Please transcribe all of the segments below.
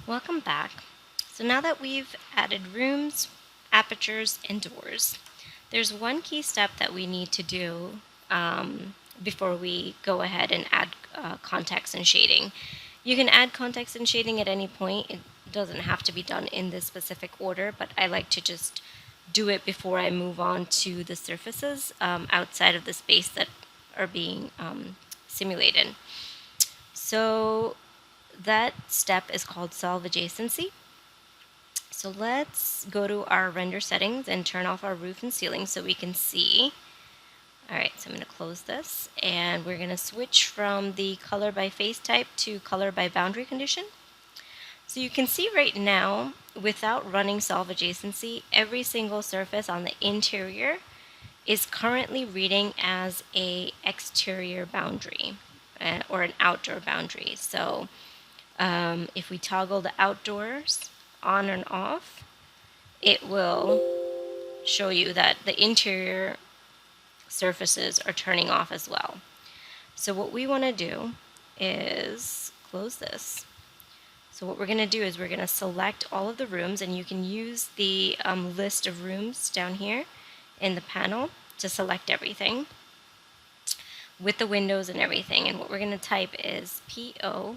Welcome back. So now that we've added rooms, apertures, and doors, there's one key step that we need to do before we go ahead and add context and shading. You can add context and shading at any point. It doesn't have to be done in this specific order, but I like to just do it before I move on to the surfaces outside of the space that are being simulated. So that step is called solve adjacency. So let's go to our render settings and turn off our roof and ceiling so we can see. Alright, so I'm going to close this and we're going to switch from the color by face type to color by boundary condition. So you can see right now, without running solve adjacency, every single surface on the interior is currently reading as a exterior boundary or an outdoor boundary. So if we toggle the outdoors on and off, it will show you that the interior surfaces are turning off as well. So what we want to do is close this. So what we're going to do is we're going to select all of the rooms, and you can use the list of rooms down here in the panel to select everything with the windows and everything. And what we're going to type is PO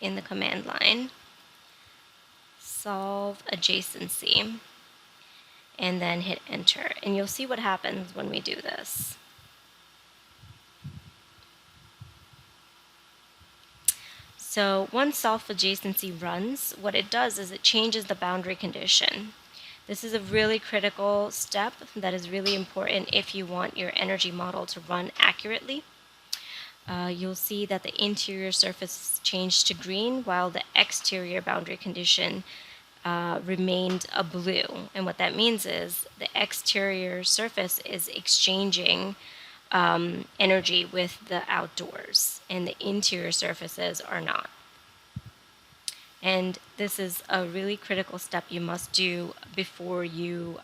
in the command line, solve adjacency, and then hit enter. And you'll see what happens when we do this. So once solve adjacency runs, what it does is it changes the boundary condition. This is a really critical step that is really important if you want your energy model to run accurately. You'll see that the interior surface changed to green while the exterior boundary condition remained a blue. And what that means is the exterior surface is exchanging energy with the outdoors, and the interior surfaces are not. And this is a really critical step you must do before you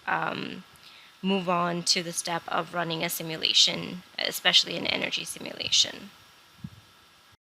move on to the step of running a simulation, especially an energy simulation.